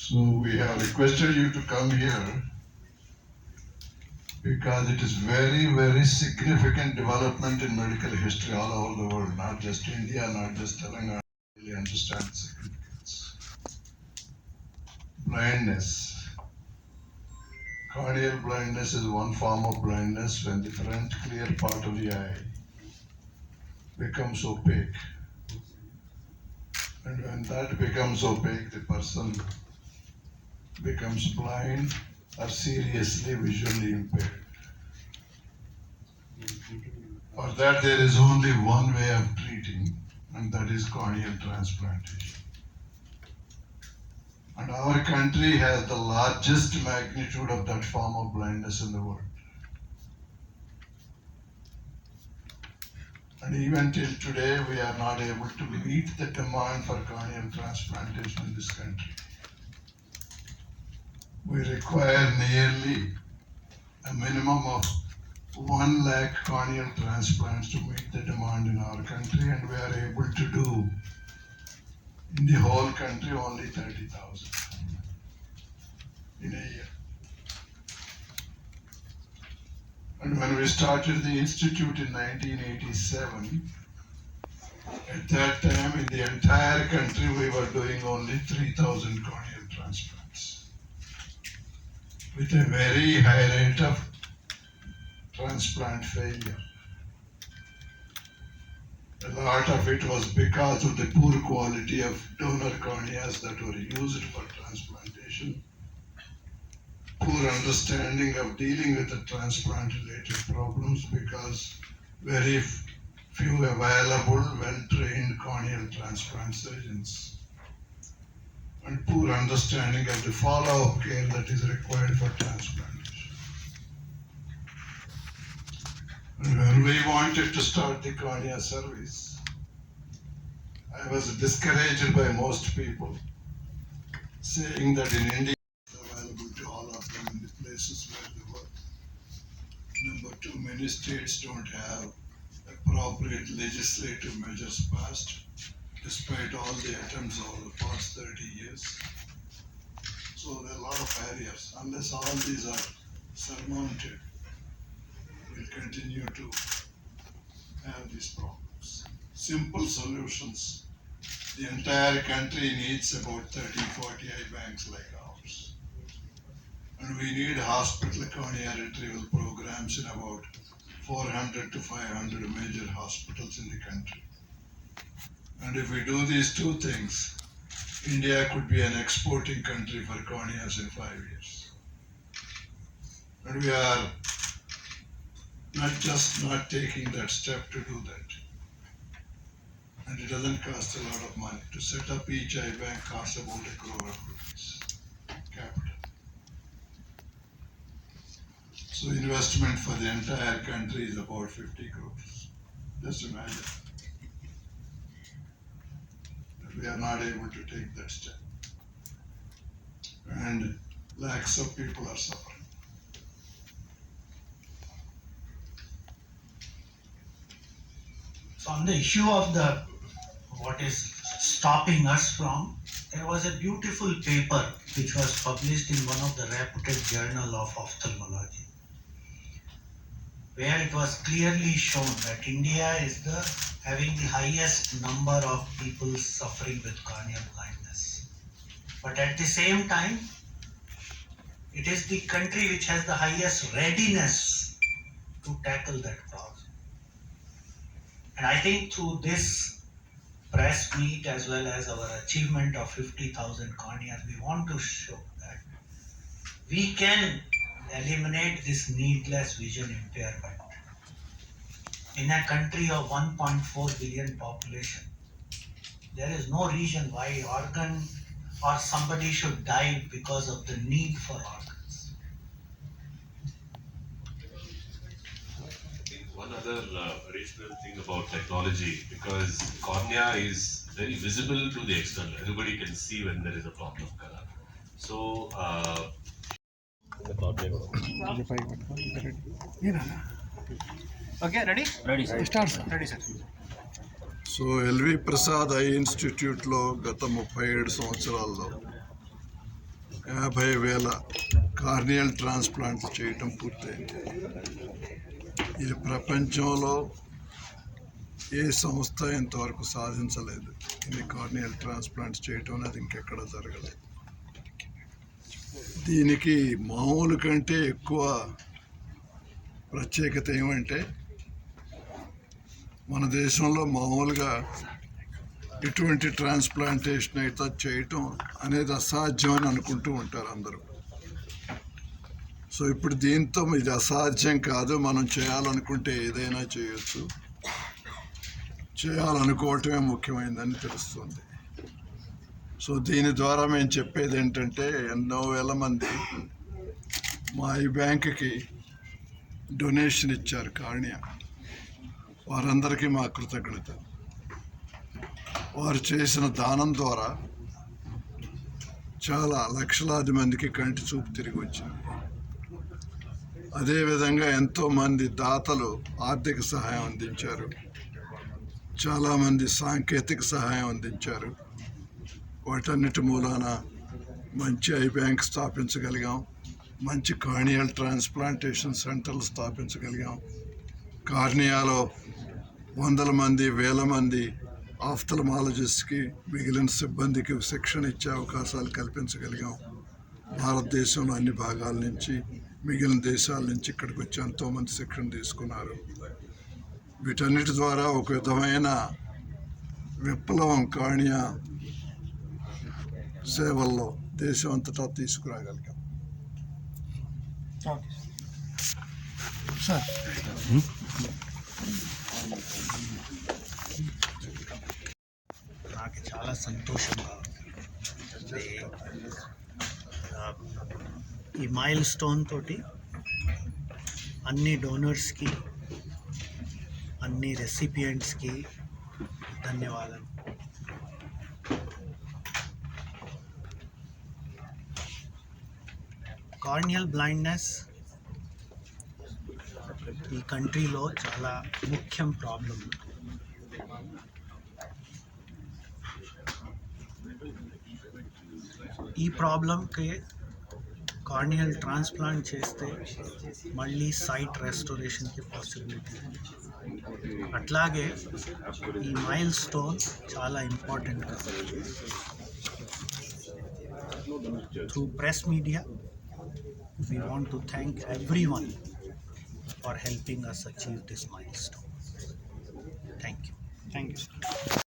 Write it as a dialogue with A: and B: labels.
A: So we have requested you to come here because it is very, very significant development in medical history all over the world, not just India, not just Telangana. Really understand the significance. Blindness. Corneal blindness is one form of blindness when the front clear part of the eye becomes opaque. And when that becomes opaque, the person becomes blind or seriously visually impaired. For that, there is only one way of treating, and that is corneal transplantation. And our country has the largest magnitude of that form of blindness in the world. And even till today, we are not able to meet the demand for corneal transplantation in this country. We require nearly a minimum of 1 lakh corneal transplants to meet the demand in our country, and we are able to do in the whole country only 30,000 in a year. And when we started the institute in 1987, at that time in the entire country we were doing only 3,000 corneal transplants with a very high rate of transplant failure. A lot of it was because of the poor quality of donor corneas that were used for transplantation, poor understanding of dealing with the transplant-related problems because very few available, well-trained corneal transplant surgeons, and poor understanding of the follow-up care that is required for transplantation. And when we wanted to start the cornea service, I was discouraged by most people, saying that in India it's available to all of them in the places where they work. Number two, many states don't have appropriate legislative measures passed, despite all the attempts over the past 30 years. So there are a lot of barriers. Unless all these are surmounted, we'll continue to have these problems. Simple solutions. The entire country needs about 30-40 eye banks like ours. And we need hospital cornea retrieval programs in about 400 to 500 major hospitals in the country. And if we do these two things, India could be an exporting country for corneas in 5 years. And we are not taking that step to do that. And it doesn't cost a lot of money. To set up each eye bank costs about 1 crore of rupees capital. So investment for the entire country is about 50 crores. Just imagine that we are not able to take that step. And lakhs of people are suffering.
B: So on the issue of what is stopping us from, there was a beautiful paper which was published in one of the reputed journal of ophthalmology, where it was clearly shown that India is having the highest number of people suffering with corneal blindness. But at the same time, it is the country which has the highest readiness to tackle that problem. And I think through this press meet as well as our achievement of 50,000 corneas, we want to show that we can eliminate this needless vision impairment. In a country of 1.4 billion population, there is no reason why organ or somebody should die because of the need for organs.
C: One other additional thing about technology, because cornea is very visible to the external. Everybody can see when there is a problem. So,
D: Okay, ready?
E: Ready, sir.
D: Start, sir. Ready, sir.
A: So L V Prasad eye ఇన్స్టిట్యూట్లో గత 37 సంవత్సరాల్లో 50,000 corneal transplant చేయటం పూర్తయింది. ఇది ప్రపంచంలో ఏ సంస్థ ఇంతవరకు సాధించలేదు. ఇది కార్నియల్ ట్రాన్స్ప్లాంట్ చేయటం అనేది ఇంకెక్కడ జరగలేదు. దీనికి మామూలు కంటే ఎక్కువ ప్రత్యేకత ఏమంటే, మన దేశంలో మామూలుగా ఇటువంటి ట్రాన్స్ప్లాంటేషన్ అయితే చేయటం అనేది అసాధ్యం అని అనుకుంటూ ఉంటారు అందరూ. సో ఇప్పుడు దీంతో ఇది అసాధ్యం కాదు, మనం చేయాలనుకుంటే ఏదైనా చేయొచ్చు, చేయాలనుకోవటమే ముఖ్యమైనదని తెలుస్తుంది. సో దీని ద్వారా మేము చెప్పేది ఏంటంటే, ఎన్నో వేల మంది మా ఈ బ్యాంకుకి డొనేషన్ ఇచ్చారు కార్నియా. వారందరికీ మా కృతజ్ఞత. వారు చేసిన దానం ద్వారా చాలా లక్షలాది మందికి కంటి చూపు తిరిగి వచ్చింది. అదేవిధంగా ఎంతోమంది దాతలు ఆర్థిక సహాయం అందించారు, చాలామంది సాంకేతిక సహాయం అందించారు. వాటన్నిటి మూలాన మంచి ఐ బ్యాంక్ స్థాపించగలిగాం, మంచి కార్నియల్ ట్రాన్స్ప్లాంటేషన్ సెంటర్లు స్థాపించగలిగాం. కార్నియాలో 100 మంది 1000 మంది ఆఫ్థల్మాలజిస్ట్కి, మిగిలిన సిబ్బందికి శిక్షణ ఇచ్చే అవకాశాలు కల్పించగలిగాం. భారతదేశంలో అన్ని భాగాల నుంచి, మిగిలిన దేశాల నుంచి ఇక్కడికి వచ్చి ఎంతోమంది శిక్షణ తీసుకున్నారు. వీటన్నిటి ద్వారా ఒక విధమైన విప్లవం కార్నియా సేవల్లో దేశం అంతటా తీసుకురాగలిగాం. సార్
B: నాకు చాలా సంతోషంగా ఉంది. ఈ మైల్ స్టోన్ తోటి అన్ని డోనర్స్కి, అన్ని రెసిపియంట్స్కి ధన్యవాదాలు. కార్నియల్ బ్లైండ్నెస్ ఈ కంట్రీలో చాలా ముఖ్యం ప్రాబ్లం. ఈ ప్రాబ్లంకి కార్నియల్ ట్రాన్స్ప్లాంట్ చేస్తే మళ్ళీ సైట్ రెస్టోరేషన్కి పాసిబిలిటీ. అట్లాగే ఈ మైల్ స్టోన్ చాలా important. Through press media we want to thank everyone for helping us achieve this milestone. Thank you.